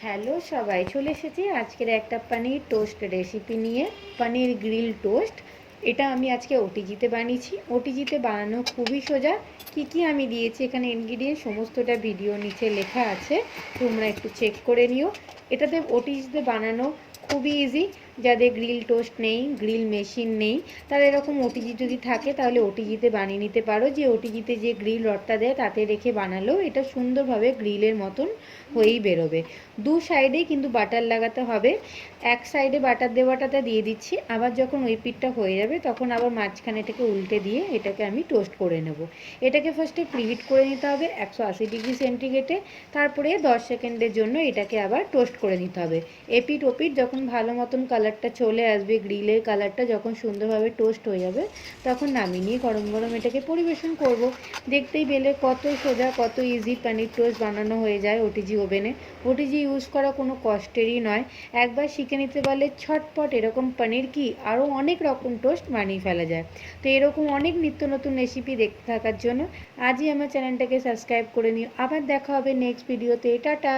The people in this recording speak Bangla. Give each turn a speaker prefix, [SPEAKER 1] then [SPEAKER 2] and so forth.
[SPEAKER 1] হ্যালো সবাই, চলে এসেছি আজকের একটা পনির টোস্ট রেসিপি নিয়ে। পনির গ্রিল টোস্ট। এটা আমি আজকে ওটিজিতে বানিয়েছি। ওটিজিতে বানানো খুবই সোজা। কি কি আমি দিয়েছি এখানে ইনগ্রিডিয়েন্ট সমস্তটা ভিডিও নিচে লেখা আছে, তোমরা একটু চেক করে নিও। এটাতে ওটিজিতে বানানো খুবই ইজি। যাদের গ্রিল টোস্ট নেই, গ্রিল মেশিন নেই, তারা এরকম ওটিজি যদি থাকে তাহলে ওটিজিতে বানিয়ে নিতে পারো। যে ওটিজিতে যে গ্রিল রডটা দেয় তাতে রেখে বানালেও এটা সুন্দরভাবে গ্রিলের মতন হয়েই বেরোবে। দু সাইডেই কিন্তু বাটার লাগাতে হবে। এক সাইডে বাটার দেওয়াটাতে দিয়ে দিচ্ছি, আবার যখন ওই পিঠটা হয়ে যাবে তখন আবার মাঝখানে এটাকে উল্টে দিয়ে এটাকে আমি টোস্ট করে নেব। এটাকে ফার্স্টে প্রিহিট করে নিতে হবে 180 ডিগ্রি সেন্টিগ্রেডে। তারপরে 10 সেকেন্ডের জন্য এটাকে আবার টোস্ট করে নিতে হবে। এপিট ওপিট যখন ভালো মতন কালারটা চলে আসবে, গ্রিলের কালারটা যখন সুন্দরভাবে টোস্ট হয়ে যাবে, তখন নামিয়ে নিয়ে গরম গরম এটাকে পরিবেশন করব। দেখতেই পেলে কত সোজা, কত ইজি পনির টোস্ট বানানো হয়ে যায় ওটিজি ওভেনে। ওটিজি ইউজ করা কোনো কষ্টেরই নয়। একবার শিখে নিতে পারলে ছটপট এরকম পনির কি আরও অনেক রকম টোস্ট বানিয়ে ফেলা যায়। তো এরকম অনেক নিত্য নতুন রেসিপি দেখতে থাকার জন্য আজই আমার চ্যানেলটাকে সাবস্ক্রাইব করে নিও। আবার দেখা হবে নেক্সট ভিডিওতে। টাটা।